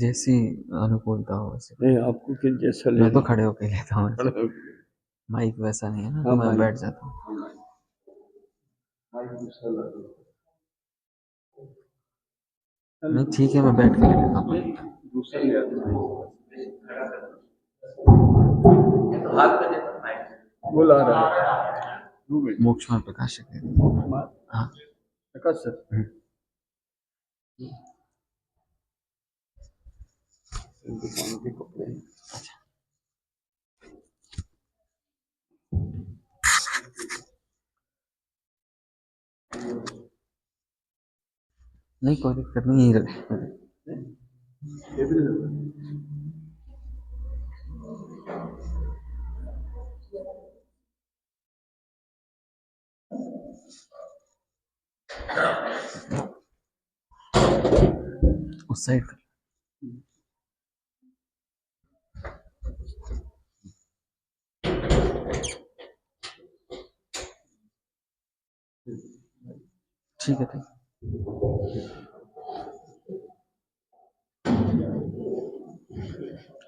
जैसी अनुकूलता हो वैसे। नहीं, आपको फिर जैसा मैं तो लेना खड़े होके लेता हूँ, खड़े होके। माइक वैसा नहीं है ना, हाँ, तो मैं माइक बैठ जाता हूँ। दूसरा ला दो। नहीं ठीक है, मैं बैठ के ले लेता हूँ। दूसरा ले आता हूँ। वो ला रहा है। 2 मिनट। मोक्ष में प्रकाशक दे दीजिए। हाँ प्रकाश सर। दुकान के कपड़े। नहीं कोई दिक्कत नहीं, यही रखे। उस साइड ठीक है, ठीक।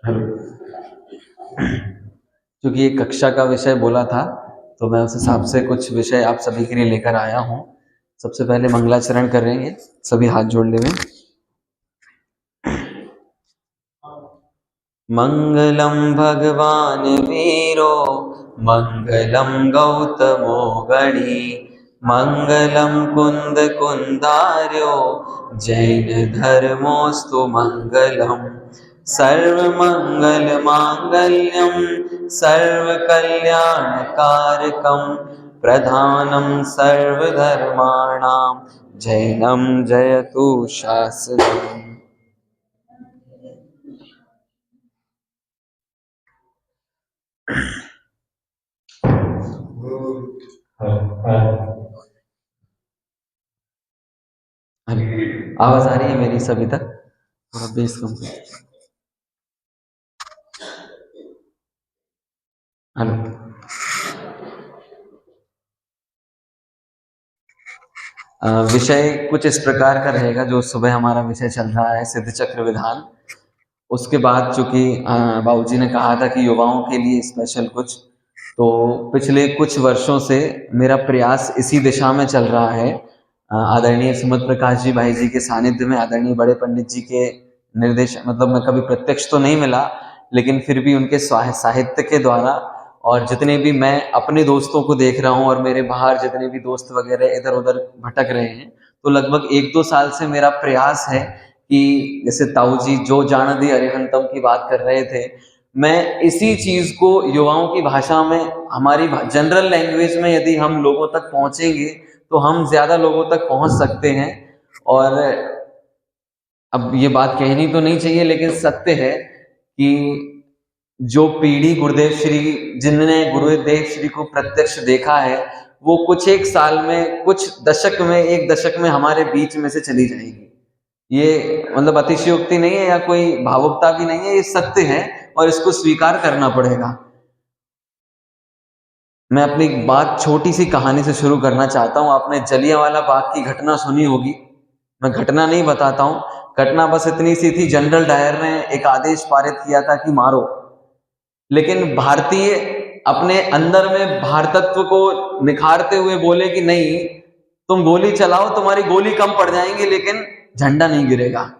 हेलो। क्योंकि ये कक्षा का विषय बोला था, तो मैं उस हिसाब से कुछ विषय आप सभी के लिए लेकर आया हूँ। सबसे पहले मंगलाचरण करेंगे, सभी हाथ जोड़ ले हुए। मंगलम भगवान वीरो मंगलम गौतमो गणी मंगलम कुंद कुंदार्यो जैन धर्मोस्तु मंगलम सर्वमंगल मांगल्यम सर्वकल्याणकारकम प्रधानम सर्वधर्माणां जैनम जयतु शास्त्रम्। आवाज आ रही है मेरी सभी तक? थोड़ा बेस कम कर। हेलो। विषय कुछ इस प्रकार का रहेगा, जो सुबह हमारा विषय चल रहा है सिद्ध चक्र विधान। उसके बाद चूंकि बाबूजी ने कहा था कि युवाओं के लिए स्पेशल कुछ, तो पिछले कुछ वर्षों से मेरा प्रयास इसी दिशा में चल रहा है। आदरणीय सुमत प्रकाश जी भाई जी के सानिध्य में, आदरणीय बड़े पंडित जी के निर्देश, मतलब मैं कभी प्रत्यक्ष तो नहीं मिला, लेकिन फिर भी उनके साहित्य के द्वारा, और जितने भी मैं अपने दोस्तों को देख रहा हूँ और मेरे बाहर जितने भी दोस्त वगैरह इधर उधर भटक रहे हैं, तो लगभग 1-2 साल से मेरा प्रयास है कि जैसे ताऊ जी जो जान दी अरिहंतम की बात कर रहे थे, मैं इसी चीज को युवाओं की भाषा में, हमारी जनरल लैंग्वेज में यदि हम लोगों तक पहुंचेंगे तो हम ज्यादा लोगों तक पहुंच सकते हैं। और अब ये बात कहनी तो नहीं चाहिए, लेकिन सत्य है कि जो पीढ़ी गुरुदेव श्री, जिनने गुरुदेव श्री को प्रत्यक्ष देखा है, वो कुछ एक साल में, कुछ दशक में, एक दशक में हमारे बीच में से चली जाएगी। ये मतलब अतिशयोक्ति नहीं है या कोई भावुकता भी नहीं है, ये सत्य है और इसको स्वीकार करना पड़ेगा। मैं अपनी बात छोटी सी कहानी से शुरू करना चाहता हूँ। आपने जलियांवाला बाग की घटना सुनी होगी। मैं घटना नहीं बताता हूँ, घटना बस इतनी सी थी, जनरल डायर ने एक आदेश पारित किया था कि मारो, लेकिन भारतीय अपने अंदर में भारतत्व को निखारते हुए बोले कि नहीं, तुम गोली चलाओ, तुम्हारी गोली कम पड़ जाएंगी लेकिन झंडा नहीं गिरेगा।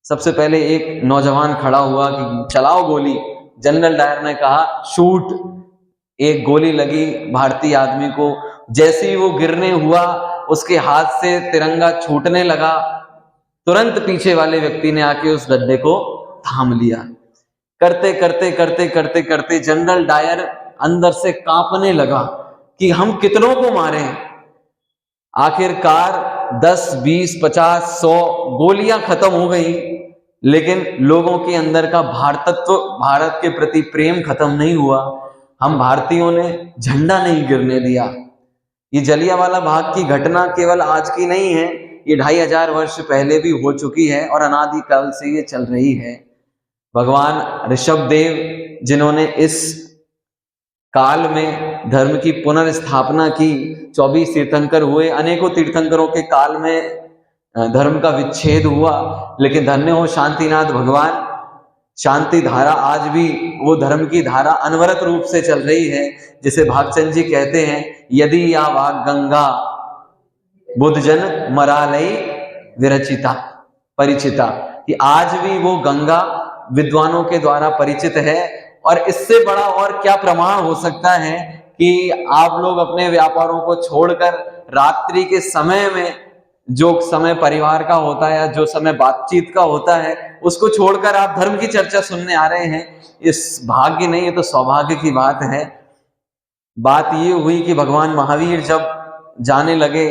सबसे पहले एक नौजवान खड़ा हुआ कि चलाओ गोली। जनरल डायर ने कहा शूट। एक गोली लगी भारतीय आदमी को, जैसे ही वो गिरने हुआ उसके हाथ से तिरंगा छूटने लगा, तुरंत पीछे वाले व्यक्ति ने आके उस गड्ढे को थाम लिया। करते करते करते करते करते जनरल डायर अंदर से कांपने लगा कि हम कितनों को मारें। आखिरकार 10, 20, 50, 100 गोलियां खत्म हो गई, लेकिन लोगों के अंदर का भारतत्व, भारत के प्रति प्रेम खत्म नहीं हुआ। हम भारतीयों ने झंडा नहीं गिरने दिया। ये जलियांवाला बाग की घटना केवल आज की नहीं है, ये 2500 वर्ष पहले भी हो चुकी है और अनादि काल से ये चल रही है। भगवान ऋषभ देव, जिन्होंने इस काल में धर्म की पुनर्स्थापना की, 24 तीर्थंकर हुए, अनेकों तीर्थंकरों के काल में धर्म का विच्छेद हुआ। लेकिन धन्य हो शांतिनाथ भगवान, शांति धारा आज भी वो धर्म की धारा अनवरत रूप से चल रही है। जिसे भागचंद जी कहते हैं, यदि या वाग गंगा बुद्धजन मरालई विरचिता परिचिता, कि आज भी वो गंगा विद्वानों के द्वारा परिचित है। और इससे बड़ा और क्या प्रमाण हो सकता है कि आप लोग अपने व्यापारों को छोड़कर रात्रि के समय में, जो समय परिवार का होता है या जो समय बातचीत का होता है, उसको छोड़कर आप धर्म की चर्चा सुनने आ रहे हैं। इस भाग्य नहीं, ये तो सौभाग्य की बात है। बात ये हुई कि भगवान महावीर जब जाने लगे,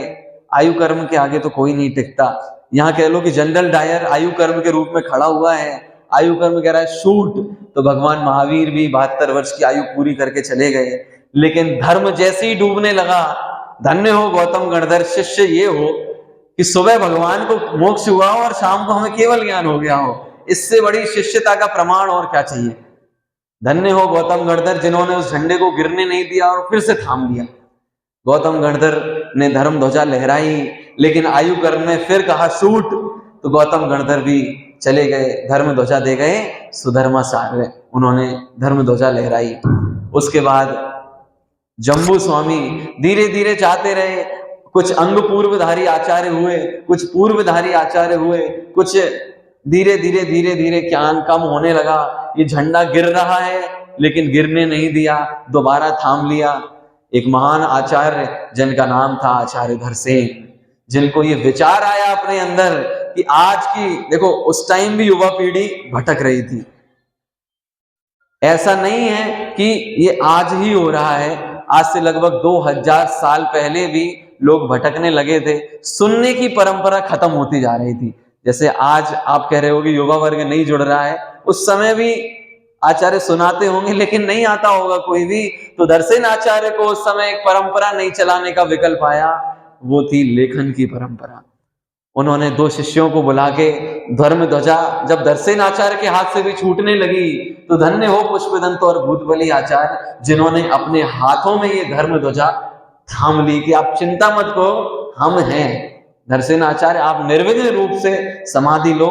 आयु कर्म के आगे तो कोई नहीं टिकता। यहाँ कह लो कि जनरल डायर आयु कर्म के रूप में खड़ा हुआ है, आयु कर्म कह रहा है शूट, तो भगवान महावीर भी 72 वर्ष की आयु पूरी करके चले गए। लेकिन धर्म जैसे ही डूबने लगा, धन्य हो गौतम गणधर शिष्य ये हो कि सुबह भगवान को मोक्ष हुआ हो और शाम को हमें केवल ज्ञान हो गया हो। इससे बड़ी शिष्यता का प्रमाण और क्या चाहिए। धन्य हो गौतम गणधर जिन्होंने उस झंडे को गिरने नहीं दिया और फिर से थाम लिया। गौतम गणधर ने धर्म ध्वजा लहराई, लेकिन आयु कर्म ने फिर कहा शूट, तो गौतम गणधर भी चले गए, धर्म ध्वजा दे गए सुधर्मा सार्य, उन्होंने धर्म ध्वजा लहराई। उसके बाद जम्बू स्वामी धीरे धीरे जाते रहे, कुछ अंग पूर्वधारी आचार्य हुए, कुछ पूर्वधारी आचार्य हुए, कुछ धीरे धीरे धीरे धीरे ज्ञान कम होने लगा। ये झंडा गिर रहा है लेकिन गिरने नहीं दिया, दोबारा थाम लिया। एक महान आचार्य जिनका नाम था आचार्य धरसेन, जिनको ये विचार आया अपने अंदर कि आज की, देखो उस टाइम भी युवा पीढ़ी भटक रही थी। ऐसा नहीं है कि ये आज ही हो रहा है, आज से लगभग 2000 साल पहले भी लोग भटकने लगे थे। सुनने की परंपरा खत्म होती जा रही थी। जैसे आज आप कह रहे हो कि युवा वर्ग नहीं जुड़ रहा है, उस समय भी आचार्य सुनाते होंगे लेकिन नहीं आता होगा कोई भी। तो दर्शन आचार्य को उस समय एक परंपरा नहीं चलाने का विकल्प आया, वो थी लेखन की परंपरा। उन्होंने 2 शिष्यों को बुला के धर्म ध्वजा जब दर्शन आचार्य के हाथ से भी छूटने लगी, तो धन्य हो पुष्पदंत और भूतबली आचार्य जिन्होंने अपने हाथों में ये धर्म ध्वजा थाम ली कि आप चिंता मत करो, हम हैं। दर्शन आचार्य आप निर्विघ्न रूप से समाधि लो,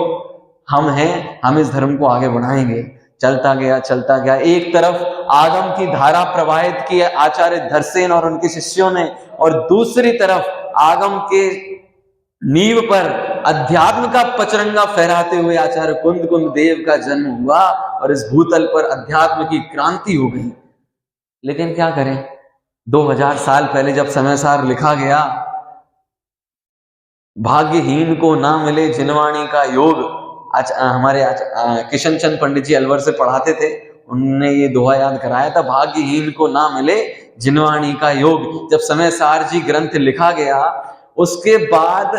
हम हैं, हम इस धर्म को आगे बढ़ाएंगे। चलता गया। एक तरफ आगम की धारा प्रवाहित की आचार्य धरसेन और उनके शिष्यों ने, और दूसरी तरफ आगम के नींव पर अध्यात्म का पचरंगा फहराते हुए आचार्य कुंद देव का जन्म हुआ और इस भूतल पर अध्यात्म की क्रांति हो गई। लेकिन क्या करें, 2000 साल पहले जब समयसार लिखा गया, भाग्यहीन को ना मिले जिनवाणी का योग। हमारे किशन चंद पंडित जी अलवर से पढ़ाते थे, उन्होंने ये दोहा याद कराया था, भाग्यहीन को ना मिले जिनवाणी का योग। जब समयसार जी ग्रंथ लिखा गया, उसके बाद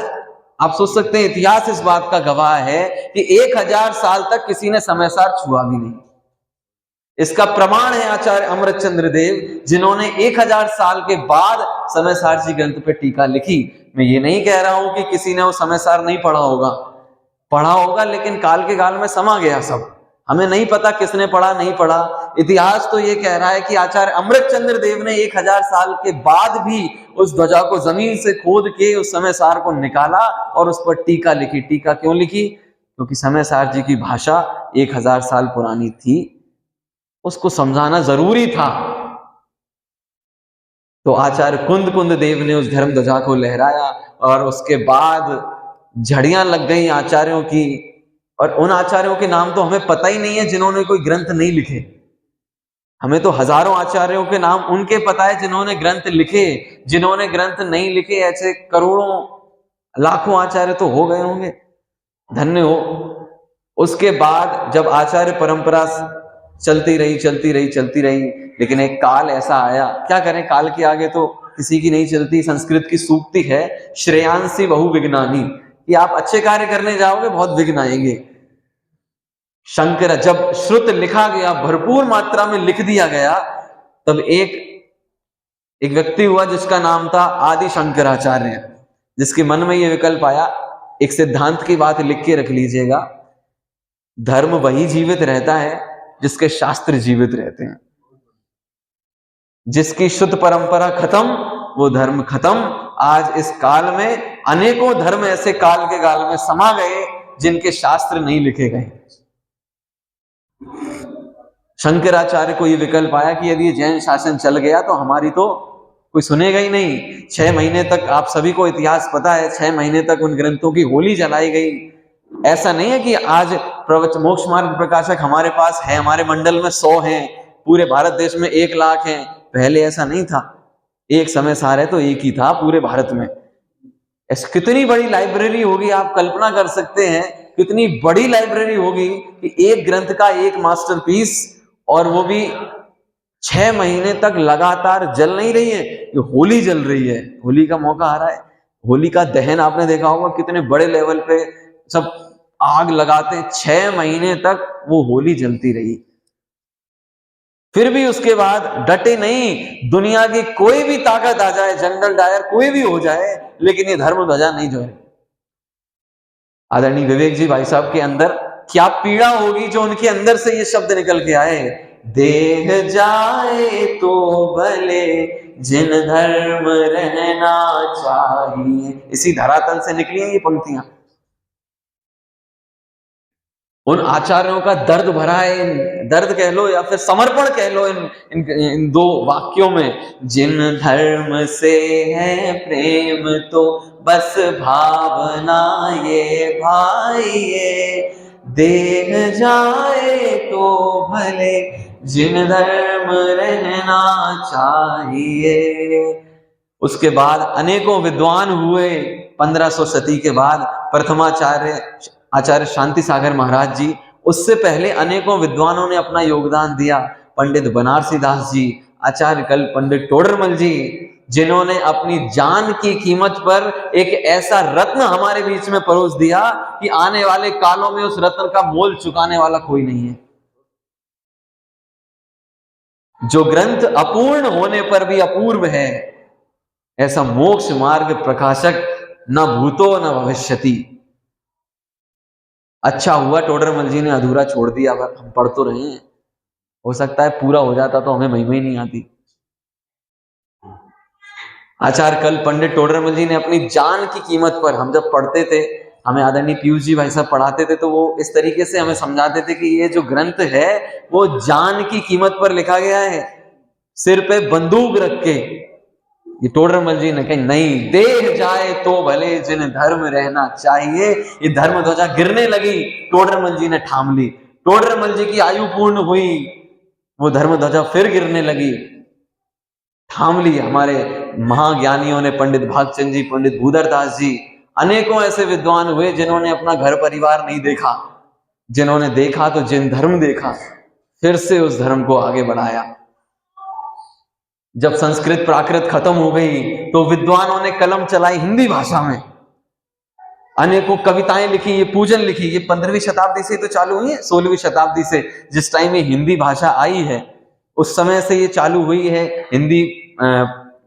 आप सोच सकते हैं इतिहास इस बात का गवाह है कि 1000 साल तक किसी ने समयसार छुआ भी नहीं। इसका प्रमाण है आचार्य अमृतचंद्र देव, जिन्होंने 1000 साल के बाद समयसार जी ग्रंथ पे टीका लिखी। मैं ये नहीं कह रहा हूं कि किसी ने वो समयसार नहीं पढ़ा होगा, लेकिन काल के काल में समा गया सब। हमें नहीं पता किसने पढ़ा नहीं पढ़ा। इतिहास तो ये कह रहा है कि आचार्य अमृतचंद्र देव ने 1000 साल के बाद भी उस ध्वजा को जमीन से खोद के उस समयसार को निकाला और उस पर टीका लिखी। टीका क्यों लिखी? क्योंकि समयसार जी की भाषा 1000 साल पुरानी थी, उसको समझाना जरूरी था। तो आचार्य कुंद देव ने उस धर्म ध्वजा को लहराया और उसके बाद झड़ियां लग गई आचार्यों की। और उन आचार्यों के नाम तो हमें पता ही नहीं है जिन्होंने कोई ग्रंथ नहीं लिखे। हमें तो हजारों आचार्यों के नाम उनके पता है जिन्होंने ग्रंथ लिखे। जिन्होंने ग्रंथ नहीं लिखे ऐसे करोड़ों लाखों आचार्य तो हो गए होंगे, धन्य हो। उसके बाद जब आचार्य परंपरा चलती रही, लेकिन एक काल ऐसा आया, क्या करें, काल के आगे तो किसी की नहीं चलती। संस्कृत की सूक्ति है, श्रेयांसी बहु विघ्नानि, कि आप अच्छे कार्य करने जाओगे बहुत विघ्न आएंगे। शंकर, जब श्रुत लिखा गया, भरपूर मात्रा में लिख दिया गया, तब एक व्यक्ति हुआ जिसका नाम था आदि शंकराचार्य, जिसके मन में यह विकल्प आया। एक सिद्धांत की बात लिख के रख लीजिएगा, धर्म वही जीवित रहता है जिसके शास्त्र जीवित रहते हैं। जिसकी शुद्ध परंपरा खत्म, वो धर्म खत्म। आज इस काल में अनेकों धर्म ऐसे काल के काल में समा गए जिनके शास्त्र नहीं लिखे गए। शंकराचार्य को यह विकल्प आया कि यदि जैन शासन चल गया तो हमारी तो कोई सुनेगा ही नहीं। 6 महीने तक, आप सभी को इतिहास पता है, 6 महीने तक उन ग्रंथों की होली जलाई गई। ऐसा नहीं है कि आज प्रवचन मोक्ष मार्ग प्रकाशक हमारे पास है, हमारे मंडल में 100 हैं, पूरे भारत देश में 1 लाख हैं। पहले ऐसा नहीं था। एक समय सारे तो एक ही था पूरे भारत में। ऐसी कितनी बड़ी लाइब्रेरी होगी, आप कल्पना कर सकते हैं कितनी बड़ी लाइब्रेरी होगी कि एक ग्रंथ का एक मास्टरपीस, और वो भी 6 महीने तक लगातार जल नहीं रही है, ये होली जल रही है। होली का मौका आ रहा है, होली का दहन आपने देखा होगा, कितने बड़े लेवल पे सब आग लगाते। 6 महीने तक वो होली जलती रही। फिर भी उसके बाद डटे नहीं। दुनिया की कोई भी ताकत आ जाए, जंगल डायर कोई भी हो जाए, लेकिन ये धर्म ध्वजा नहीं जो है। आदरणीय विवेक जी भाई साहब के अंदर क्या पीड़ा होगी जो उनके अंदर से ये शब्द निकल के आए, देह जाए तो भले जिन धर्म रहना चाहिए। इसी धरातल से निकली हैं ये पंक्तियां। उन आचार्यों का दर्द भरा है, दर्द कह लो या फिर समर्पण कह लो इन 2 वाक्यों में। जिन धर्म से है प्रेम तो बस भावना ये भाई ये, देह जाए तो भले जिन धर्म रहना चाहिए। उसके बाद अनेकों विद्वान हुए। 1500 शती के बाद प्रथमाचार्य आचार्य शांति सागर महाराज जी, उससे पहले अनेकों विद्वानों ने अपना योगदान दिया। पंडित बनारसी दास जी, आचार्य कल पंडित टोडरमल जी, जिन्होंने अपनी जान की कीमत पर एक ऐसा रत्न हमारे बीच में परोस दिया कि आने वाले कालों में उस रत्न का मोल चुकाने वाला कोई नहीं है। जो ग्रंथ अपूर्ण होने पर भी अपूर्व है, ऐसा मोक्ष मार्ग प्रकाशक न भूतो न भविष्यति। अच्छा हुआ टोडरमल जी ने अधूरा छोड़ दिया, हम पढ़ तो रहे हैं, हो सकता है पूरा हो जाता तो हमें महिमा ही नहीं आती। आचार्य कल पंडित टोडरमल जी ने अपनी जान की कीमत पर, हम जब पढ़ते थे, हमें आदरणीय पीयूष जी भाई साहब पढ़ाते थे, तो वो इस तरीके से हमें समझाते थे कि ये जो ग्रंथ है वो जान की कीमत पर लिखा गया है। सिर पे बंदूक रख के ये टोडरमल जी ने कही, नहीं, देह जाए तो भले जिन धर्म रहना चाहिए। ये धर्म ध्वजा गिरने लगी, टोडरमल जी ने थाम ली। टोडरमल जी की आयु पूर्ण हुई, वो धर्म ध्वजा फिर गिरने लगी, थाम ली। हमारे महाज्ञानियों ने, पंडित भागचंद जी, पंडित भूधरदास जी, अनेकों ऐसे विद्वान हुए जिन्होंने अपना घर परिवार नहीं देखा, जिन्होंने देखा तो जिन धर्म देखा, फिर से उस धर्म को आगे बढ़ाया। जब संस्कृत प्राकृत खत्म हो गई तो विद्वानों ने कलम चलाई हिंदी भाषा में, अनेकों कविताएं लिखी, ये पूजन लिखी। ये 15वीं शताब्दी से तो चालू हुई है, 16वीं शताब्दी से जिस टाइम ये हिंदी भाषा आई है, उस समय से ये चालू हुई है हिंदी।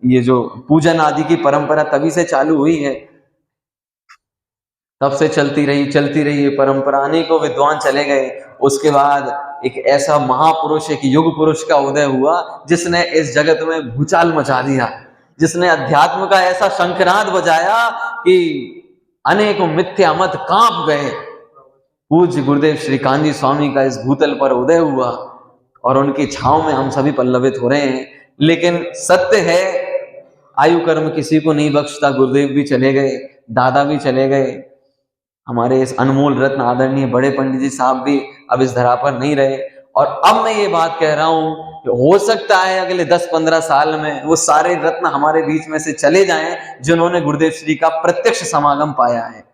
ये जो पूजन आदि की परंपरा तभी से चालू हुई है, तब से चलती रही ये परंपरा। अनेकों विद्वान चले गए। उसके बाद एक ऐसा महापुरुष, एक युग पुरुष का उदय हुआ जिसने इस जगत में भूचाल मचा दिया, जिसने अध्यात्म का ऐसा शंखनाद बजाया कि अनेकों मिथ्या मत कांप गए। पूज्य गुरुदेव श्री कांजी स्वामी का इस भूतल पर उदय हुआ और उनकी छांव में हम सभी पल्लवित हो रहे हैं। लेकिन सत्य है, आयु कर्म किसी को नहीं बख्शता। गुरुदेव भी चले गए, दादा भी चले गए, हमारे इस अनमोल रत्न आदरणीय बड़े पंडित जी साहब भी अब इस धरा पर नहीं रहे। और अब मैं ये बात कह रहा हूं कि हो सकता है अगले 10-15 साल में वो सारे रत्न हमारे बीच में से चले जाएं जिन्होंने गुरुदेव श्री का प्रत्यक्ष समागम पाया है,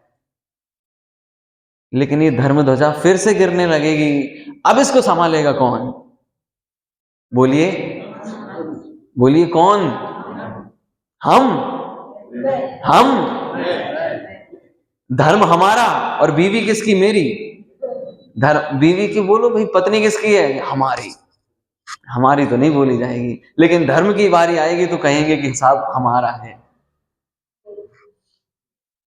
लेकिन ये धर्म ध्वजा फिर से गिरने लगेगी। अब इसको संभालेगा कौन? बोलिए बोलिए, कौन? हम धर्म हमारा और बीवी किसकी? मेरी। धर्म बीवी की बोलो भाई, पत्नी किसकी है? हमारी। हमारी तो नहीं बोली जाएगी, लेकिन धर्म की बारी आएगी तो कहेंगे कि हिसाब हमारा है।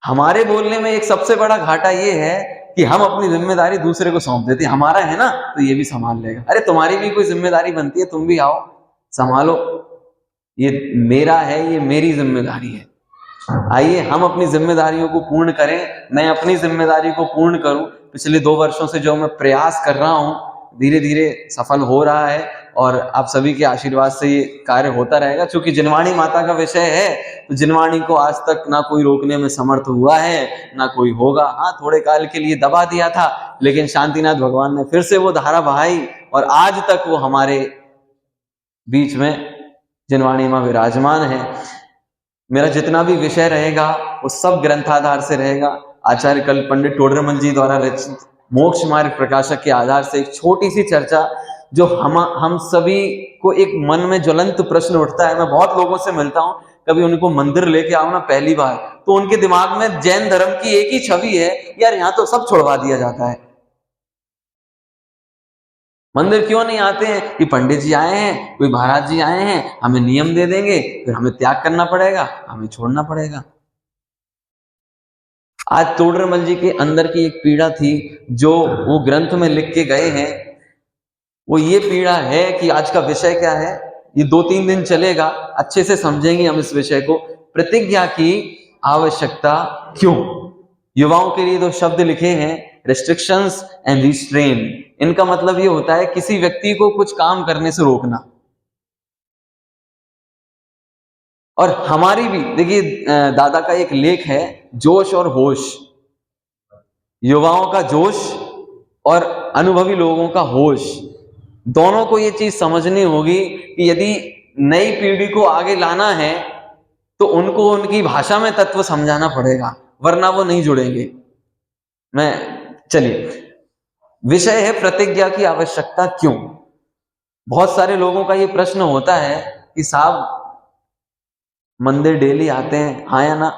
हमारे बोलने में एक सबसे बड़ा घाटा यह है कि हम अपनी जिम्मेदारी दूसरे को सौंप देते हैं। हमारा है ना तो ये भी संभाल लेगा। अरे तुम्हारी भी कोई जिम्मेदारी बनती है, तुम भी आओ संभालो, ये मेरा है, ये मेरी जिम्मेदारी है। आइए हम अपनी जिम्मेदारियों को पूर्ण करें, मैं अपनी जिम्मेदारी को पूर्ण करूं। पिछले 2 वर्षों से जो मैं प्रयास कर रहा हूं, धीरे धीरे सफल हो रहा है और आप सभी के आशीर्वाद से ये कार्य होता रहेगा। क्योंकि जिनवाणी माता का विषय है, तो जिनवाणी को आज तक ना कोई रोकने में समर्थ हुआ है, ना कोई होगा। हाँ, थोड़े काल के लिए दबा दिया था, लेकिन शांतिनाथ भगवान ने फिर से वो धारा बहाई और आज तक वो हमारे बीच में जिनवाणी मां विराजमान है। मेरा जितना भी विषय रहेगा वो सब ग्रंथाधार से रहेगा। आचार्य कल पंडित टोडरमल जी द्वारा रचित मोक्ष मार्ग प्रकाशक के आधार से एक छोटी सी चर्चा, जो हम सभी को एक मन में ज्वलंत प्रश्न उठता है। मैं बहुत लोगों से मिलता हूं, कभी उनको मंदिर लेके आओ ना पहली बार, तो उनके दिमाग में जैन धर्म की एक ही छवि है, यार यहाँ तो सब छुड़वा दिया जाता है। मंदिर क्यों नहीं आते हैं कि पंडित जी आए हैं, कोई महाराज जी आए हैं, हमें नियम दे देंगे, फिर हमें त्याग करना पड़ेगा, हमें छोड़ना पड़ेगा। आज तोडरमल जी के अंदर की एक पीड़ा थी जो वो ग्रंथ में लिख के गए हैं। वो ये पीड़ा है कि आज का विषय क्या है, ये 2-3 दिन चलेगा, अच्छे से समझेंगे हम इस विषय को। प्रतिज्ञा की आवश्यकता क्यों? युवाओं के लिए 2 शब्द लिखे हैं, रिस्ट्रिक्शंस एंड रिस्ट्रेन। इनका मतलब ये होता है किसी व्यक्ति को कुछ काम करने से रोकना। और हमारी भी देखिए, दादा का एक लेख है, जोश और होश। युवाओं का जोश और अनुभवी लोगों का होश, दोनों को ये चीज समझनी होगी कि यदि नई पीढ़ी को आगे लाना है तो उनको उनकी भाषा में तत्व समझाना पड़ेगा, वरना वो नहीं जुड़ेंगे। चलिए, विषय है प्रतिज्ञा की आवश्यकता क्यों। बहुत सारे लोगों का ये प्रश्न होता है कि साहब मंदिर डेली आते हैं, हाँ या ना,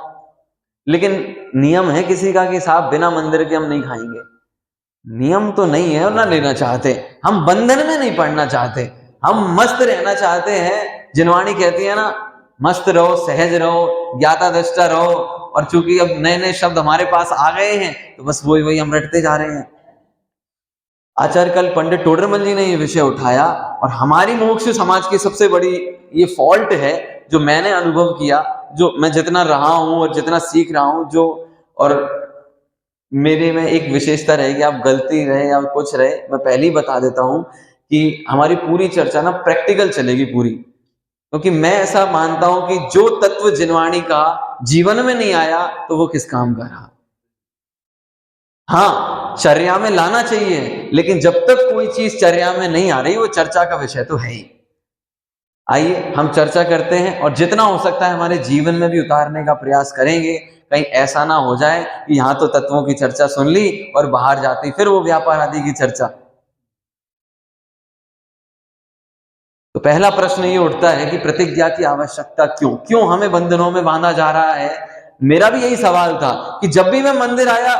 लेकिन नियम है किसी का कि साहब बिना मंदिर के हम नहीं खाएंगे। नियम तो नहीं है और ना लेना चाहते, हम बंधन में नहीं पड़ना चाहते, हम मस्त रहना चाहते हैं। जिनवाणी कहती है ना, मस्त रहो, सहज रहो, ज्ञाता दृष्टा रहो। और चूंकि अब नए नए शब्द हमारे पास आ गए हैं तो बस वही वही हम रटते जा रहे हैं। आचार्य कल पंडित टोडरमल जी ने ये विषय उठाया और हमारी मोक्ष समाज की सबसे बड़ी ये फॉल्ट है, जो मैंने अनुभव किया, जो मैं जितना रहा हूं और जितना सीख रहा हूं, जो और मेरे में एक विशेषता रहेगी, आप गलती रहे या कुछ रहे, मैं पहले ही बता देता हूं कि हमारी पूरी चर्चा ना प्रैक्टिकल चलेगी पूरी। क्योंकि मैं ऐसा मानता हूं कि जो तत्व जिनवाणी का जीवन में नहीं आया तो वो किस काम का रहा। हाँ, चर्या में लाना चाहिए, लेकिन जब तक कोई चीज चर्या में नहीं आ रही, वो चर्चा का विषय तो है ही। आइए हम चर्चा करते हैं और जितना हो सकता है हमारे जीवन में भी उतारने का प्रयास करेंगे। कहीं ऐसा ना हो जाए कि यहां तो तत्वों की चर्चा सुन ली और बाहर जाती फिर वो व्यापार आदि की चर्चा। तो पहला प्रश्न ये उठता है कि प्रतिज्ञा की आवश्यकता क्यों, क्यों हमें बंधनों में बांधा जा रहा है। मेरा भी यही सवाल था कि जब भी मैं मंदिर आया,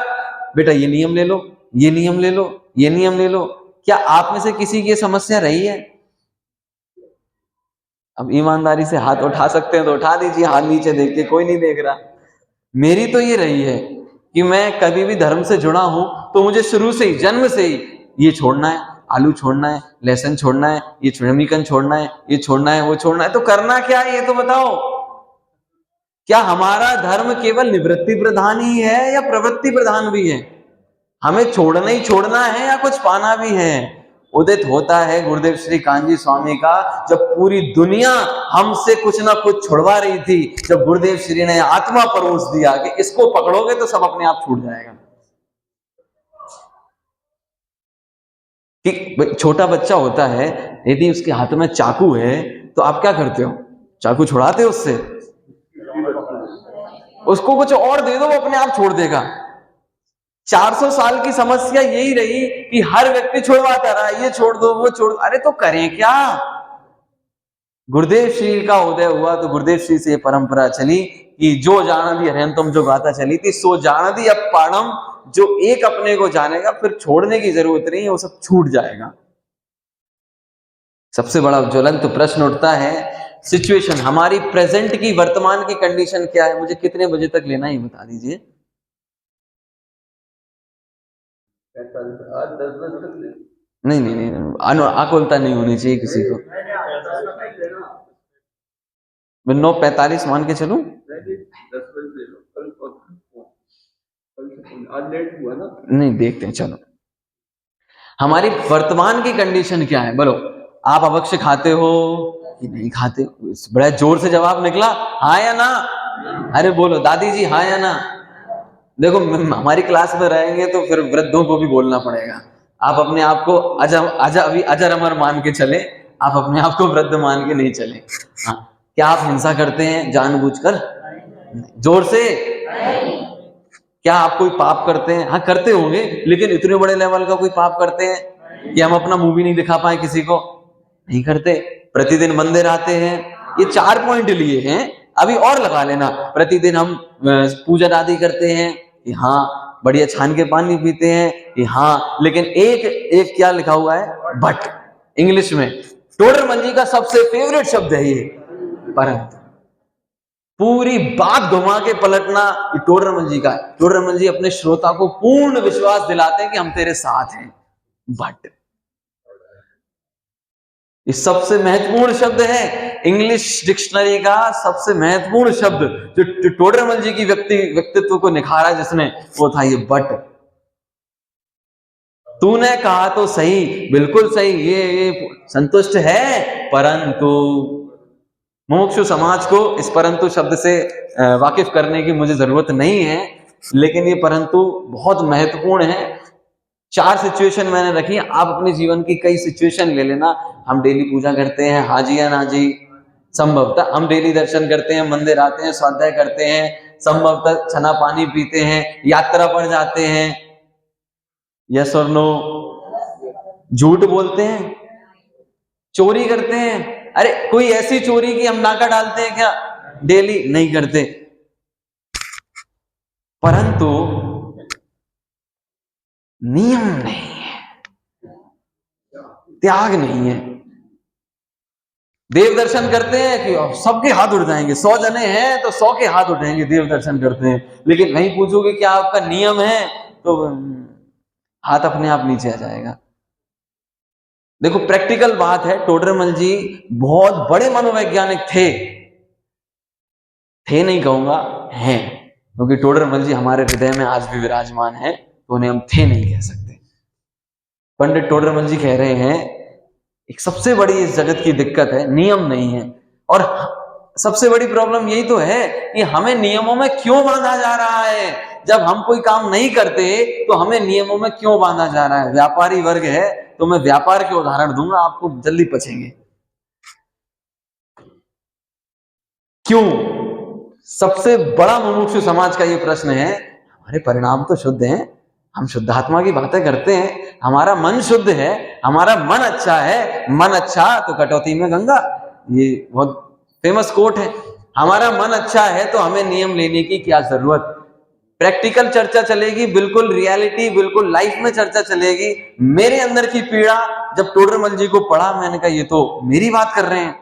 बेटा ये नियम ले लो, ये नियम ले लो, ये नियम ले लो। क्या आप में से किसी की समस्या रही है? अब ईमानदारी से हाथ उठा सकते हैं तो उठा दीजिए, हाथ नीचे देख के, कोई नहीं देख रहा। मेरी तो ये रही है कि मैं कभी भी धर्म से जुड़ा हूं तो मुझे शुरू से ही, जन्म से ही ये छोड़ना है, आलू छोड़ना है, लहसुन छोड़ना है, ये चुड़मीकन छोड़ना है, ये छोड़ना है, वो छोड़ना है। तो करना क्या है ये तो बताओ। क्या हमारा धर्म केवल निवृत्ति प्रधान ही है या प्रवृत्ति प्रधान भी है? हमें छोड़ना ही छोड़ना है या कुछ पाना भी है? उदित होता है गुरुदेव श्री कांजी स्वामी का, जब पूरी दुनिया हमसे कुछ ना कुछ छुड़वा रही थी, जब गुरुदेव श्री ने आत्मा परोस दिया कि इसको पकड़ोगे तो सब अपने आप छूट जाएगा। कि छोटा बच्चा होता है, यदि उसके हाथ में चाकू है तो आप क्या करते हो? चाकू छुड़ाते हो उससे? उसको कुछ और दे दो, वो अपने आप छोड़ देगा। 400 साल की समस्या यही रही कि हर व्यक्ति छुड़वाता रहा, ये छोड़ दो, वो छोड़ दो। अरे तो करें क्या? गुरुदेव श्री का उदय हुआ तो गुरुदेव श्री से ये परंपरा चली कि जो जान दी हरियन तुम, जो गाथा चली थी, सो जान दी अब पाणम। जो एक अपने को जानेगा फिर छोड़ने की जरूरत नहीं है, वो सब छूट जाएगा। सबसे बड़ा ज्वलंत प्रश्न उठता है, सिचुएशन हमारी प्रेजेंट की, वर्तमान की कंडीशन क्या है? मुझे कितने बजे तक लेना है बता दीजिए। नहीं नहीं नहीं, आकुलता नहीं होनी चाहिए किसी को। मैं 9:45 मान के चलूं? आज लेट हुआ ना। नहीं देखते हैं, चलो हमारी वर्तमान की कंडीशन क्या है, बोलो आप अवश्य खाते हो कि नहीं खाते हो? बड़ा जोर से जवाब निकला, हाँ या ना? अरे बोलो दादी जी, हाँ या ना? देखो हमारी क्लास में रहेंगे तो फिर वृद्धों को भी बोलना पड़ेगा। आप अपने आप को अजर अमर मान के चले, आप अपने आप को वृद्ध मान के नहीं चले। हाँ, क्या आप हिंसा करते हैं जानबूझकर? जोर से। क्या आप कोई पाप करते हैं? हाँ करते होंगे, लेकिन इतने बड़े लेवल का कोई पाप करते हैं कि हम अपना मुंह भी नहीं दिखा पाए किसी को? नहीं करते। प्रतिदिन मंदिर आते हैं, ये 4 पॉइंट लिए हैं, अभी और लगा लेना। प्रतिदिन हम पूजा आदि करते हैं, हाँ बढ़िया छान के पानी पीते हैं, हाँ, लेकिन एक क्या लिखा हुआ है, बट इंग्लिश में। टोडरमल जी का सबसे फेवरेट शब्द है ये, परंतु। पूरी बात घुमा के पलटना ये टोडरमल जी का है। टोडरमल जी अपने श्रोता को पूर्ण विश्वास दिलाते हैं कि हम तेरे साथ हैं, बट ये सबसे महत्वपूर्ण शब्द है इंग्लिश डिक्शनरी का। सबसे महत्वपूर्ण शब्द जो टोडरमल जी की व्यक्तित्व को निखारा जिसने, वो था ये बट। तूने कहा तो सही, बिल्कुल सही, ये संतुष्ट है, परंतु मुमुक्षु समाज को इस परंतु शब्द से वाकिफ करने की मुझे जरूरत नहीं है, लेकिन ये परंतु बहुत महत्वपूर्ण है। 4 सिचुएशन मैंने रखी, आप अपने जीवन की कई सिचुएशन ले लेना। हम डेली पूजा करते हैं, हाजी या नाजी, संभवतः हम डेली दर्शन करते हैं, मंदिर आते हैं, स्वाध्याय करते हैं, संभवतः छना पानी पीते हैं, यात्रा पर जाते हैं, यस और नो? झूठ बोलते हैं, चोरी करते हैं। अरे कोई ऐसी चोरी की हम नाका डालते हैं क्या? डेली नहीं करते। परंतु नियम नहीं है, त्याग नहीं है। देव दर्शन करते हैं कि सबके हाथ उठ जाएंगे, 100 जने हैं तो 100 के हाथ उठेंगे, देव दर्शन करते हैं, लेकिन वहीं पूछोगे क्या आपका नियम है तो हाथ अपने आप नीचे आ जाएगा। देखो प्रैक्टिकल बात है, टोडरमल जी बहुत बड़े मनोवैज्ञानिक थे नहीं कहूंगा, हैं, क्योंकि टोडरमल जी हमारे हृदय में आज भी विराजमान है, तो उन्हें हम थे नहीं कह सकते। पंडित टोडरमल जी कह रहे हैं एक सबसे बड़ी इस जगत की दिक्कत है, नियम नहीं है। और सबसे बड़ी प्रॉब्लम यही तो है कि हमें नियमों में क्यों बांधा जा रहा है। जब हम कोई काम नहीं करते तो हमें नियमों में क्यों बांधा जा रहा है। व्यापारी वर्ग है तो मैं व्यापार के उदाहरण दूंगा, आपको जल्दी पचेंगे। क्यों? सबसे बड़ा मुमुक्षु समाज का ये प्रश्न है, हमारे परिणाम तो शुद्ध हैं, हम शुद्धात्मा की बातें करते हैं, हमारा मन शुद्ध है, हमारा मन अच्छा है, मन अच्छा तो कटौती में गंगा, ये बहुत फेमस कोट है। हमारा मन अच्छा है तो हमें नियम लेने की क्या जरूरत। प्रैक्टिकल चर्चा चलेगी, बिल्कुल रियलिटी, बिल्कुल लाइफ में चर्चा चलेगी। मेरे अंदर की पीड़ा जब टोडरमल जी को पढ़ा, मैंने कहा ये तो मेरी बात कर रहे हैं।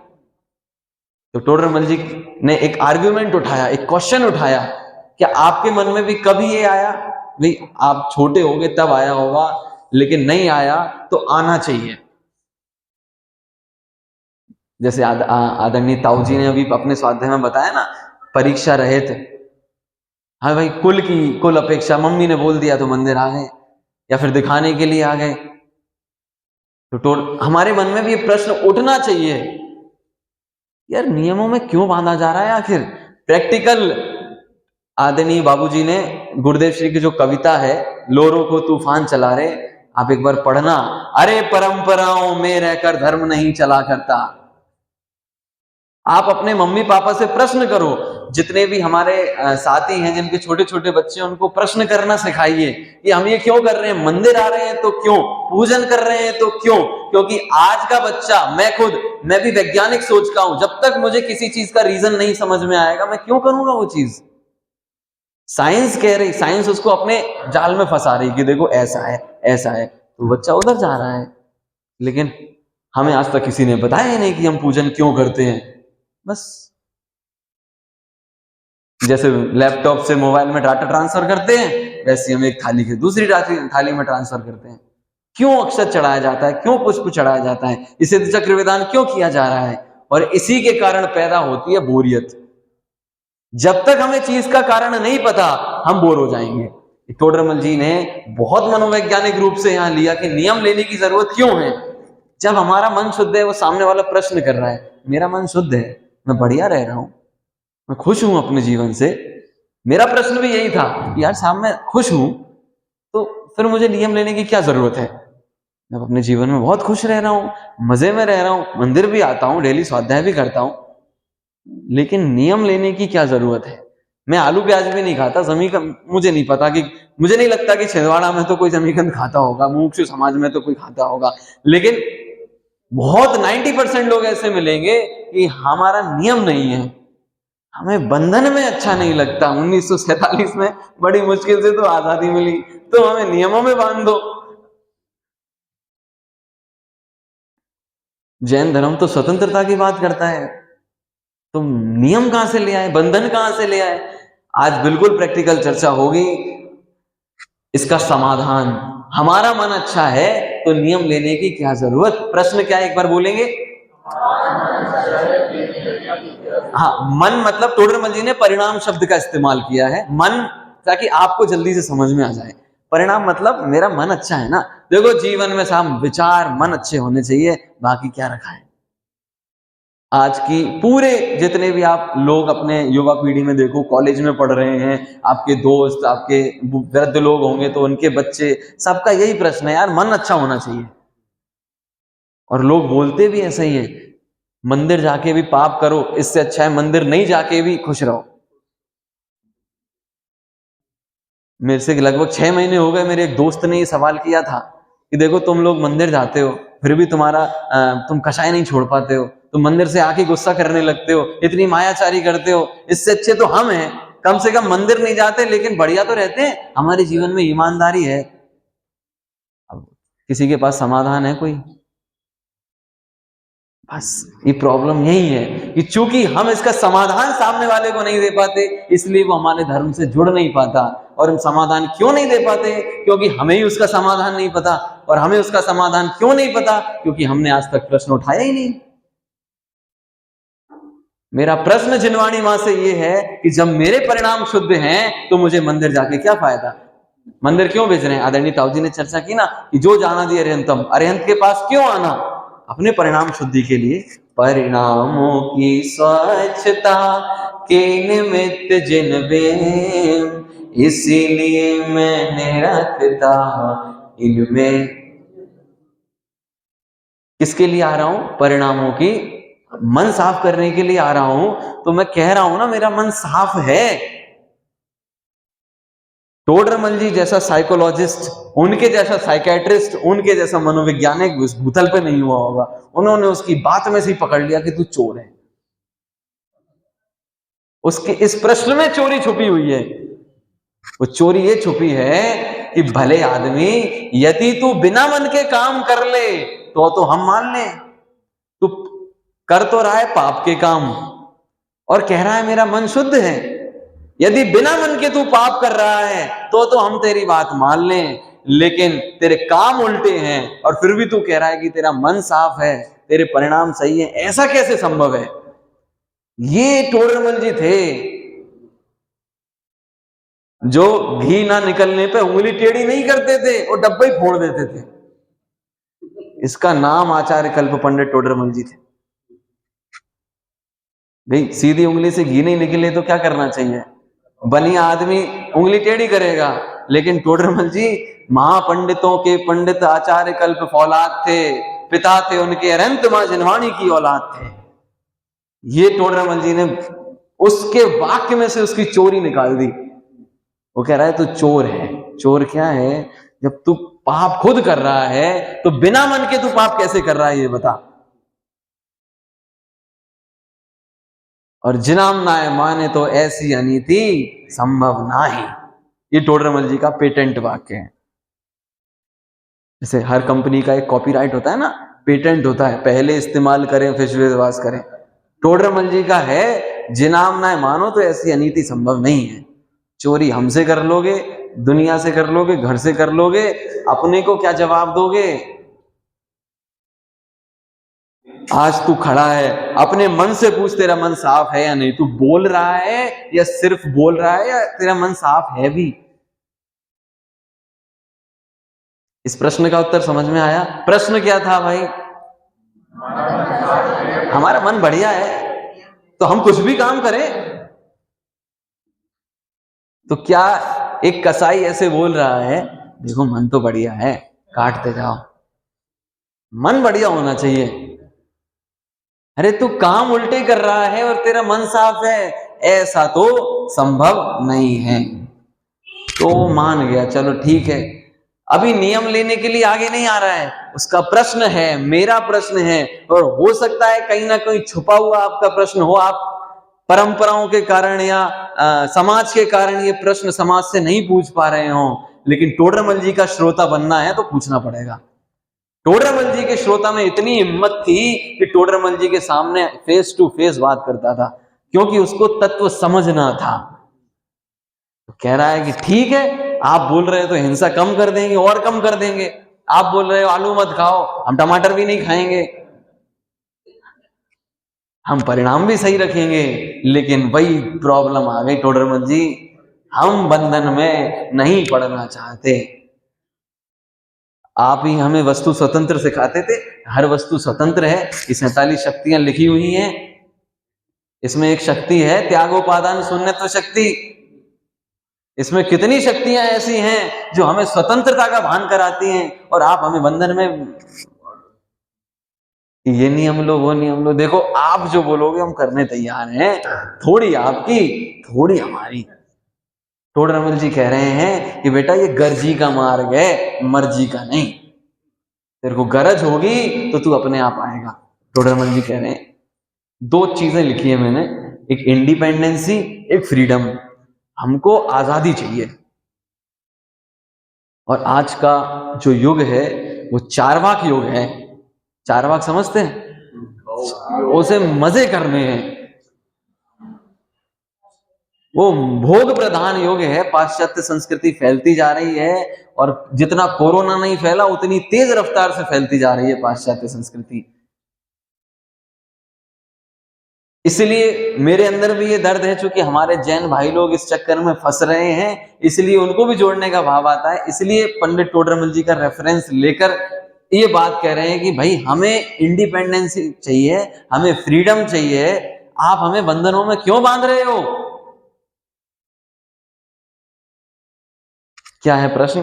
तो टोडरमल जी ने एक आर्ग्यूमेंट उठाया, एक क्वेश्चन उठाया, क्या आपके मन में भी कभी ये आया, भाई आप छोटे होगे तब आया होगा, लेकिन नहीं आया तो आना चाहिए। जैसे आदरणीय ताऊ जी ने अभी अपने स्वाध्याय में बताया ना, परीक्षा रहित, हाँ भाई कुल अपेक्षा, मम्मी ने बोल दिया तो मंदिर आ गए, या फिर दिखाने के लिए आ गए। तो हमारे मन में भी ये प्रश्न उठना चाहिए, यार नियमों में क्यों बांधा जा रहा है आखिर। प्रैक्टिकल आदरणीय बाबूजी ने गुरुदेव श्री की जो कविता है, लोरों को तूफान चला रे, आप एक बार पढ़ना। अरे परंपराओं में रहकर धर्म नहीं चला करता। आप अपने मम्मी पापा से प्रश्न करो, जितने भी हमारे साथी हैं जिनके छोटे छोटे बच्चे, उनको प्रश्न करना सिखाइए कि हम ये क्यों कर रहे हैं, मंदिर आ रहे हैं तो क्यों, पूजन कर रहे हैं तो क्यों। क्योंकि आज का बच्चा, मैं भी वैज्ञानिक सोच का हूं, जब तक मुझे किसी चीज का रीजन नहीं समझ में आएगा मैं क्यों करूंगा वो चीज। साइंस कह रही, साइंस उसको अपने जाल में फंसा रही कि देखो ऐसा है ऐसा है, तो बच्चा उधर जा रहा है। लेकिन हमें आज तक किसी ने बताया ही नहीं कि हम पूजन क्यों करते हैं। बस जैसे लैपटॉप से मोबाइल में डाटा ट्रांसफर करते हैं, वैसे हम एक थाली से दूसरी थाली में ट्रांसफर करते हैं। क्यों अक्षत चढ़ाया जाता है, क्यों पुष्प चढ़ाया जाता है, इसे चक्र विधान क्यों किया जा रहा है। और इसी के कारण पैदा होती है बोरियत। जब तक हमें चीज का कारण नहीं पता, हम बोर हो जाएंगे। टोडरमल जी ने बहुत मनोवैज्ञानिक रूप से यहाँ लिया कि नियम लेने की जरूरत क्यों है। जब हमारा मन शुद्ध है, वो सामने वाला प्रश्न कर रहा है, मेरा मन शुद्ध है, मैं बढ़िया रह रहा हूं, मैं खुश हूं अपने जीवन से, मेरा प्रश्न भी यही था कि यार साहब मैं खुश हूं, तो फिर मुझे नियम लेने की क्या जरूरत है। मैं अपने जीवन में बहुत खुश रह रहा हूँ, मजे में रह रहा हूँ, मंदिर भी आता हूँ, डेली स्वाध्याय भी करता हूँ, लेकिन नियम लेने की क्या जरूरत है। मैं आलू प्याज भी नहीं खाता, जमीकंद मुझे नहीं पता कि, मुझे नहीं लगता कि छिंदवाड़ा में तो कोई जमीकंद खाता होगा, मुमुक्षु समाज में तो कोई खाता होगा, लेकिन बहुत 90% लोग ऐसे मिलेंगे कि हमारा नियम नहीं है, हमें बंधन में अच्छा नहीं लगता। 1947 में बड़ी मुश्किल से तो आजादी मिली, तो हमें नियमों में बांध दो। जैन धर्म तो स्वतंत्रता की बात करता है, तो नियम कहां से ले आए, बंधन कहां से ले आए। आज बिल्कुल प्रैक्टिकल चर्चा होगी, इसका समाधान। हमारा मन अच्छा है तो नियम लेने की क्या जरूरत। प्रश्न क्या है, एक बार बोलेंगे। हाँ, मन मतलब टोडरमल जी ने परिणाम शब्द का इस्तेमाल किया है, मन, ताकि आपको जल्दी से समझ में आ जाए। परिणाम मतलब मेरा मन अच्छा है ना। देखो जीवन में साहब विचार, मन अच्छे होने चाहिए, बाकी क्या रखा है। आज की पूरे जितने भी आप लोग अपने युवा पीढ़ी में देखो, कॉलेज में पढ़ रहे हैं, आपके दोस्त, आपके वृद्ध लोग होंगे तो उनके बच्चे, सबका यही प्रश्न है, यार मन अच्छा होना चाहिए। और लोग बोलते भी ऐसा ही है, मंदिर जाके भी पाप करो, इससे अच्छा है मंदिर नहीं जाके भी खुश रहो। मेरे से लगभग 6 महीने हो गए, मेरे एक दोस्त ने ये सवाल किया था कि देखो तुम लोग मंदिर जाते हो, फिर भी तुम कषाय नहीं छोड़ पाते हो, तुम मंदिर से आके गुस्सा करने लगते हो, इतनी मायाचारी करते हो, इससे अच्छे तो हम हैं, कम से कम मंदिर नहीं जाते लेकिन बढ़िया तो रहते हैं, हमारे जीवन में ईमानदारी है। अब किसी के पास समाधान है कोई? बस ये प्रॉब्लम यही है कि चूंकि हम इसका समाधान सामने वाले को नहीं दे पाते, इसलिए वो हमारे धर्म से जुड़ नहीं पाता। और हम समाधान क्यों नहीं दे पाते? क्योंकि हमें ही उसका समाधान नहीं पता। और हमें उसका समाधान क्यों नहीं पता? क्योंकि हमने आज तक प्रश्न उठाया ही नहीं। मेरा प्रश्न जिनवाणी मां से ये है कि जब मेरे परिणाम शुद्ध हैं तो मुझे मंदिर जाके क्या फायदा। मंदिर क्यों भेज रहे हैं? आदरणीय ताऊ जी ने चर्चा की ना कि जो जाना दिए अरिहंतम, अरिहंत के पास क्यों आना? अपने परिणाम शुद्धि के लिए। परिणामों की स्वच्छता के निमित्त जिनबे, इसीलिए मैंने रखता इनमें। किसके लिए आ रहा हूं? परिणामों की, मन साफ करने के लिए आ रहा हूं। तो मैं कह रहा हूं ना, मेरा मन साफ है। टोडरमल जी जैसा साइकोलॉजिस्ट, उनके जैसा साइकेट्रिस्ट, उनके जैसा मनोवैज्ञानिक उस भूतल पे नहीं हुआ होगा। उन्होंने उसकी बात में से ही पकड़ लिया कि तू चोर है। उसके इस प्रश्न में चोरी छुपी हुई है। वो चोरी ये छुपी है कि भले आदमी, यदि तू बिना मन के काम कर ले तो हम मान ले, तू कर तो रहा है पाप के काम और कह रहा है मेरा मन शुद्ध है। यदि बिना मन के तू पाप कर रहा है तो हम तेरी बात मान लें, लेकिन तेरे काम उल्टे हैं और फिर भी तू कह रहा है कि तेरा मन साफ है, तेरे परिणाम सही है। ऐसा कैसे संभव है? ये टोडरमल जी थे जो घी ना निकलने पे उंगली टेढ़ी नहीं करते थे, वो डब्बा ही फोड़ देते थे। इसका नाम आचार्य कल्प पंडित टोडरमल जी थे। भाई सीधी उंगली से घी नहीं निकले तो क्या करना चाहिए? बनिया आदमी उंगली टेढ़ी करेगा, लेकिन टोडरमल जी महापंडितों के पंडित आचार्य कल्प औलाद थे, पिता थे उनके अरहंत मां जिनवाणी की औलाद थे। ये टोडरमल जी ने उसके वाक्य में से उसकी चोरी निकाल दी। वो कह रहा है तू चोर है। चोर क्या है? जब तू पाप खुद कर रहा है तो बिना मन के तू पाप कैसे कर रहा है ये बता। और जिनाम नाय माने तो ऐसी अनीति संभव नाही। ये टोडरमल जी का पेटेंट वाक्य है। जैसे हर कंपनी का एक कॉपीराइट होता है ना, पेटेंट होता है, पहले इस्तेमाल करें फिर विश्वास करें। टोडरमल जी का है, जिनाम नाय मानो तो ऐसी अनीति संभव नहीं है। चोरी हमसे कर लोगे, दुनिया से कर लोगे, घर से कर लोगे, अपने को क्या जवाब दोगे? आज तू खड़ा है, अपने मन से पूछ तेरा मन साफ है या नहीं। तू बोल रहा है या सिर्फ बोल रहा है, या तेरा मन साफ है भी? इस प्रश्न का उत्तर समझ में आया? प्रश्न क्या था भाई? हमारा मन बढ़िया है तो हम कुछ भी काम करें। तो क्या एक कसाई ऐसे बोल रहा है, देखो मन तो बढ़िया है, काटते जाओ, मन बढ़िया होना चाहिए। अरे तू काम उल्टे कर रहा है और तेरा मन साफ है, ऐसा तो संभव नहीं है। तो मान गया, चलो ठीक है। अभी नियम लेने के लिए आगे नहीं आ रहा है, उसका प्रश्न है, मेरा प्रश्न है, और हो सकता है कहीं ना कहीं छुपा हुआ आपका प्रश्न हो। आप परंपराओं के कारण या समाज के कारण ये प्रश्न समाज से नहीं पूछ पा रहे हो, लेकिन टोडरमल जी का श्रोता बनना है तो पूछना पड़ेगा। टोडरमल जी के श्रोता में इतनी हिम्मत थी कि टोडरमल जी के सामने फेस टू फेस बात करता था, क्योंकि उसको तत्व समझना था। तो कह रहा है कि ठीक है, आप बोल रहे हो तो हिंसा कम कर देंगे और कम कर देंगे। आप बोल रहे हो आलू मत खाओ, हम टमाटर भी नहीं खाएंगे, हम परिणाम भी सही रखेंगे। लेकिन वही प्रॉब्लम आ गई टोडरमल जी, हम बंधन में नहीं पड़ना चाहते। आप ही हमें वस्तु स्वतंत्र सिखाते थे, हर वस्तु स्वतंत्र है। ये 47 शक्तियां लिखी हुई हैं, इसमें एक शक्ति है त्यागोपादान शून्यत्व शक्ति। इसमें कितनी शक्तियां ऐसी हैं जो हमें स्वतंत्रता का भान कराती हैं, और आप हमें बंधन में ये नियम लो वो नियम लो। देखो आप जो बोलोगे हम करने तैयार हैं, थोड़ी आपकी थोड़ी हमारी। टोडरमल जी कह रहे हैं कि बेटा ये गर्जी का मार्ग है, मर्जी का नहीं। तेरे को गरज होगी तो तू अपने आप आएगा। टोडरमल जी कह रहे हैं, दो चीजें लिखी है मैंने, एक इंडिपेंडेंसी, एक फ्रीडम। हमको आजादी चाहिए। और आज का जो युग है वो चारवाक युग है। चारवाक समझते हैं? उसे मजे करने हैं, वो भोग प्रधान युग है। पाश्चात्य संस्कृति फैलती जा रही है, और जितना कोरोना नहीं फैला उतनी तेज रफ्तार से फैलती जा रही है पाश्चात्य संस्कृति। इसलिए मेरे अंदर भी ये दर्द है, चूंकि हमारे जैन भाई लोग इस चक्कर में फंस रहे हैं, इसलिए उनको भी जोड़ने का भाव आता है। इसलिए पंडित टोडरमल जी का रेफरेंस लेकर ये बात कह रहे हैं कि भाई हमें इंडिपेंडेंस चाहिए, हमें फ्रीडम चाहिए, आप हमें बंधनों में क्यों बांध रहे हो? क्या है प्रश्न?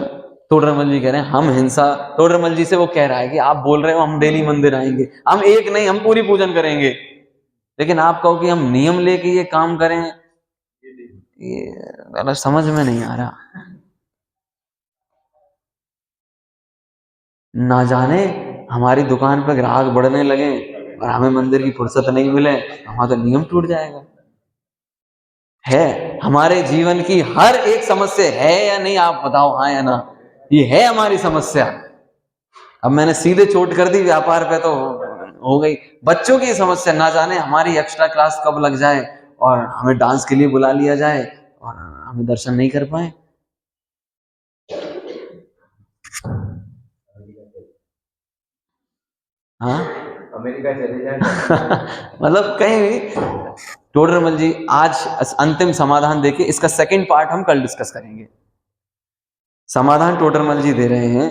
टोडरमल जी कह रहे हैं हम हिंसा, टोडरमल जी से वो कह रहा है कि आप बोल रहे हो हम डेली मंदिर आएंगे, हम एक नहीं हम पूरी पूजन करेंगे, लेकिन आप कहो कि हम नियम लेके ये काम करें, ये समझ में नहीं आ रहा। ना जाने हमारी दुकान पर ग्राहक बढ़ने लगे और हमें मंदिर की फुर्सत नहीं मिले, हमारा तो नियम टूट जाएगा। है हमारे जीवन की हर एक समस्या है या नहीं? आप बताओ हाँ या ना? ये है हमारी समस्या। अब मैंने सीधे चोट कर दी व्यापार पे तो हो गई। बच्चों की समस्या, ना जाने हमारी एक्स्ट्रा क्लास कब लग जाए और हमें डांस के लिए बुला लिया जाए और हमें दर्शन नहीं कर पाए। हाँ अमेरिका चले जाए मतलब कहीं भी। टोडरमल जी आज अंतिम समाधान देके इसका सेकंड पार्ट हम कल डिस्कस करेंगे। समाधान टोडरमल जी दे रहे हैं,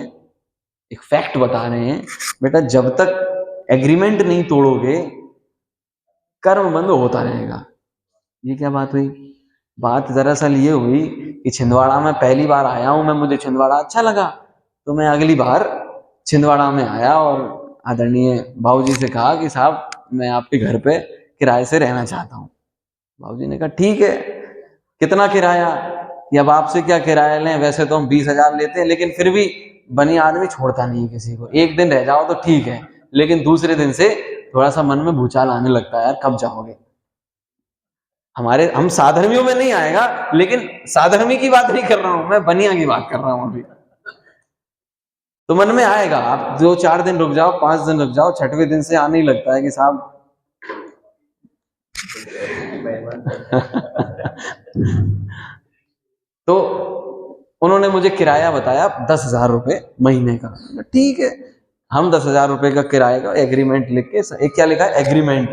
एक फैक्ट बता रहे हैं, बेटा जब तक एग्रीमेंट नहीं तोड़ोगे कर्म बंद होता रहेगा। ये क्या बात हुई? बात दरअसल ये हुई कि छिंदवाड़ा में पहली बार आया हूं मैं, मुझे छिंदवाड़ा अच्छा लगा, तो मैं अगली बार छिंदवाड़ा में आया और आदरणीय बाबूजी से कहा कि साहब मैं आपके घर पे किराए से रहना चाहता हूँ। बाबूजी ने कहा ठीक है, कितना किराया? कि अब आपसे क्या किराया लें, वैसे तो हम 20,000 लेते हैं, लेकिन फिर भी बनी आदमी छोड़ता नहीं है किसी को। एक दिन रह जाओ तो ठीक है, लेकिन दूसरे दिन से थोड़ा सा मन में भूचाल आने लगता है, यार कब जाओगे? हम साधर्मियों में नहीं आएगा, लेकिन साधर्मी की बात नहीं कर रहा हूं मैं, बनिया की बात कर रहा हूं अभी। तो मन में आएगा, आप 2-4 दिन रुक जाओ, 5 दिन रुक जाओ, 6वें दिन से आने ही लगता है कि साहब तो उन्होंने मुझे किराया बताया 10,000 रुपए महीने का। ठीक है, हम 10,000 रुपए का किराए का एग्रीमेंट लिख के, एक क्या लिखा है एग्रीमेंट,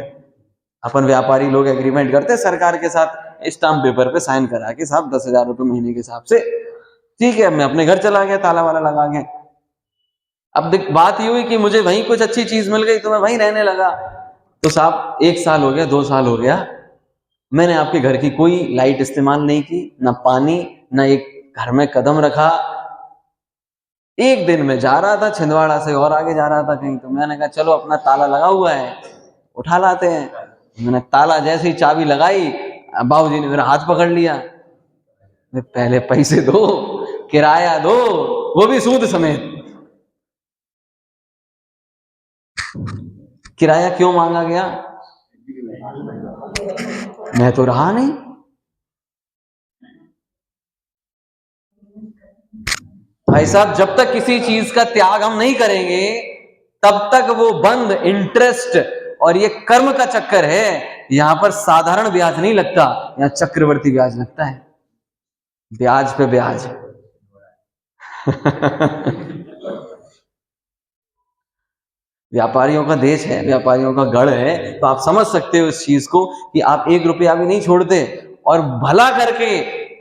अपन व्यापारी लोग एग्रीमेंट करते हैं सरकार के साथ, स्टाम्प पेपर पे साइन करा के साहब 10,000 रुपए महीने के हिसाब से। ठीक है, मैं अपने घर चला गया ताला वाला लगा के। अब देख बात ये हुई कि मुझे वहीं कुछ अच्छी चीज मिल गई तो मैं वहीं रहने लगा। तो साहब 1 साल हो गया, 2 साल हो गया, मैंने आपके घर की कोई लाइट इस्तेमाल नहीं की, ना पानी, ना एक घर में कदम रखा। एक दिन मैं जा रहा था छिंदवाड़ा से और आगे जा रहा था कहीं, तो मैंने कहा चलो अपना ताला लगा हुआ है, उठा लाते हैं। मैंने ताला जैसे ही चाबी लगाई, बाबूजी ने मेरा हाथ पकड़ लिया। पहले पैसे दो, किराया दो, वो भी सूद समेत। किराया क्यों मांगा गया? मैं तो रहा नहीं। भाई साहब, जब तक किसी चीज का त्याग हम नहीं करेंगे तब तक वो बंद, इंटरेस्ट और ये कर्म का चक्कर है। यहां पर साधारण ब्याज नहीं लगता, यहां चक्रवर्ती ब्याज लगता है, ब्याज पे ब्याज। व्यापारियों का देश है, व्यापारियों का गढ़ है, तो आप समझ सकते हो इस चीज को कि आप 1 रुपया भी नहीं छोड़ते। और भला करके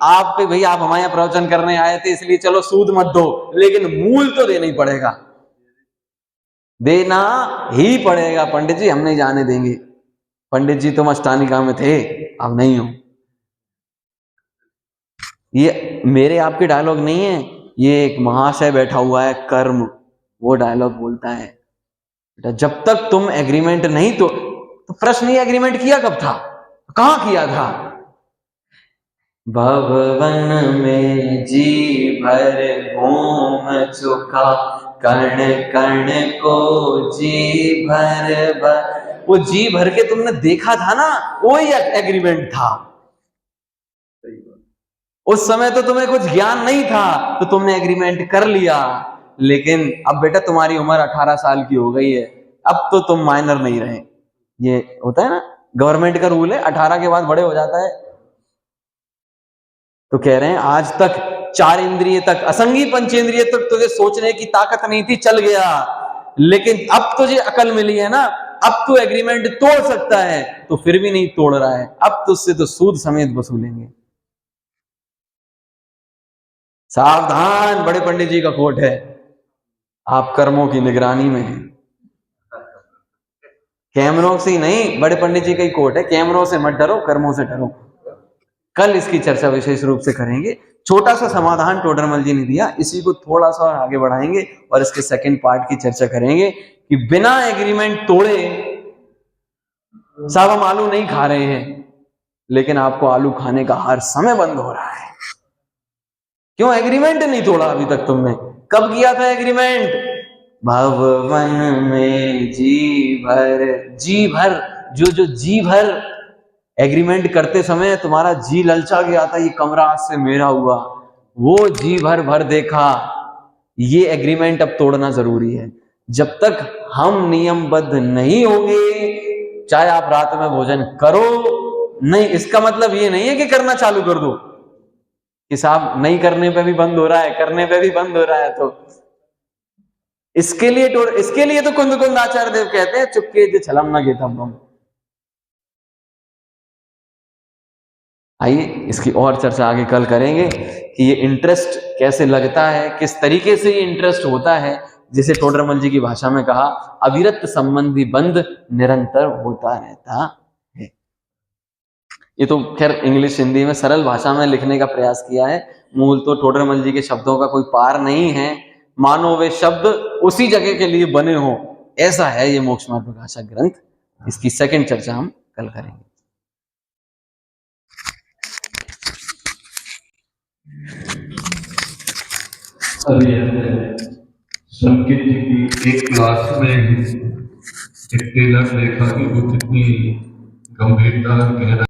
आप पे, भाई आप हमारे यहाँ प्रवचन करने आए थे इसलिए चलो सूद मत दो, लेकिन मूल तो देना ही पड़ेगा, देना ही पड़ेगा। पंडित जी हम नहीं जाने देंगे, पंडित जी तुम अष्टानिका में थे, अब नहीं हो। ये मेरे आपके डायलॉग नहीं है, ये एक महाशय बैठा हुआ है कर्म, वो डायलॉग बोलता है बेटा जब तक तुम एग्रीमेंट नहीं तो प्रश्न ये एग्रीमेंट किया कब था, कहां किया था? भवन में जी भर घूम चुका, कण कण को जी भर वो जी भर के तुमने देखा था ना, वो ही एग्रीमेंट था। उस समय तो तुम्हें कुछ ज्ञान नहीं था तो तुमने एग्रीमेंट कर लिया, लेकिन अब बेटा तुम्हारी उम्र 18 साल की हो गई है, अब तो तुम माइनर नहीं रहे। ये होता है ना, गवर्नमेंट का रूल है 18 के बाद बड़े हो जाता है। तो कह रहे हैं आज तक 4 इंद्रिय तक, असंगी पंचेंद्रिय तक तुझे सोचने की ताकत नहीं थी, चल गया, लेकिन अब तुझे अकल मिली है ना, अब तू एग्रीमेंट तोड़ सकता है, तो फिर भी नहीं तोड़ रहा है, अब तुझसे तो सूद समेत वसूलेंगे। सावधान, बड़े पंडित जी का कोट है, आप कर्मों की निगरानी में हैं। कैमरों से ही नहीं, बड़े पंडित जी का ही कोट है, कैमरों से मत डरो, कर्मों से डरो। कल इसकी चर्चा विशेष रूप से करेंगे। छोटा सा समाधान टोडरमल जी ने दिया, इसी को थोड़ा सा आगे बढ़ाएंगे और इसके सेकंड पार्ट की चर्चा करेंगे कि बिना एग्रीमेंट तोड़े साहब हम आलू नहीं खा रहे हैं, लेकिन आपको आलू खाने का हर समय बंद हो रहा है। क्यों? एग्रीमेंट नहीं तोड़ा अभी तक तुमने। कब किया था एग्रीमेंट? भवन में जी भर, जो जी भर एग्रीमेंट करते समय तुम्हारा जी ललचा गया था, ये कमरा आज से मेरा हुआ, वो जी भर देखा, ये एग्रीमेंट अब तोड़ना जरूरी है। जब तक हम नियमबद्ध नहीं होंगे, चाहे आप रात में भोजन करो नहीं, इसका मतलब ये नहीं है कि करना चालू कर दो कि साहब नहीं करने पे भी बंद हो रहा है, करने पे भी बंद हो रहा है। तो इसके लिए तो कुंद कुंद आचार्य देव कहते हैं चुपके जे छलम न गेतम। आइए इसकी और चर्चा आगे कल करेंगे कि ये इंटरेस्ट कैसे लगता है, किस तरीके से ये इंटरेस्ट होता है, जिसे टोडरमल जी की भाषा में कहा अविरत संबंधी बंध निरंतर होता रहता है। ये तो खैर इंग्लिश हिंदी में सरल भाषा में लिखने का प्रयास किया है, मूल तो टोडरमल जी के शब्दों का कोई पार नहीं है, मानो वे शब्द उसी जगह के लिए बने हो, ऐसा है ये मोक्ष मार्ग प्रकाशक ग्रंथ। इसकी सेकंड चर्चा हम कल करेंगे। अभी हमने संकित जी की एक क्लास में एक टेलर देखा कि वो कितनी गंभीरता, गहराई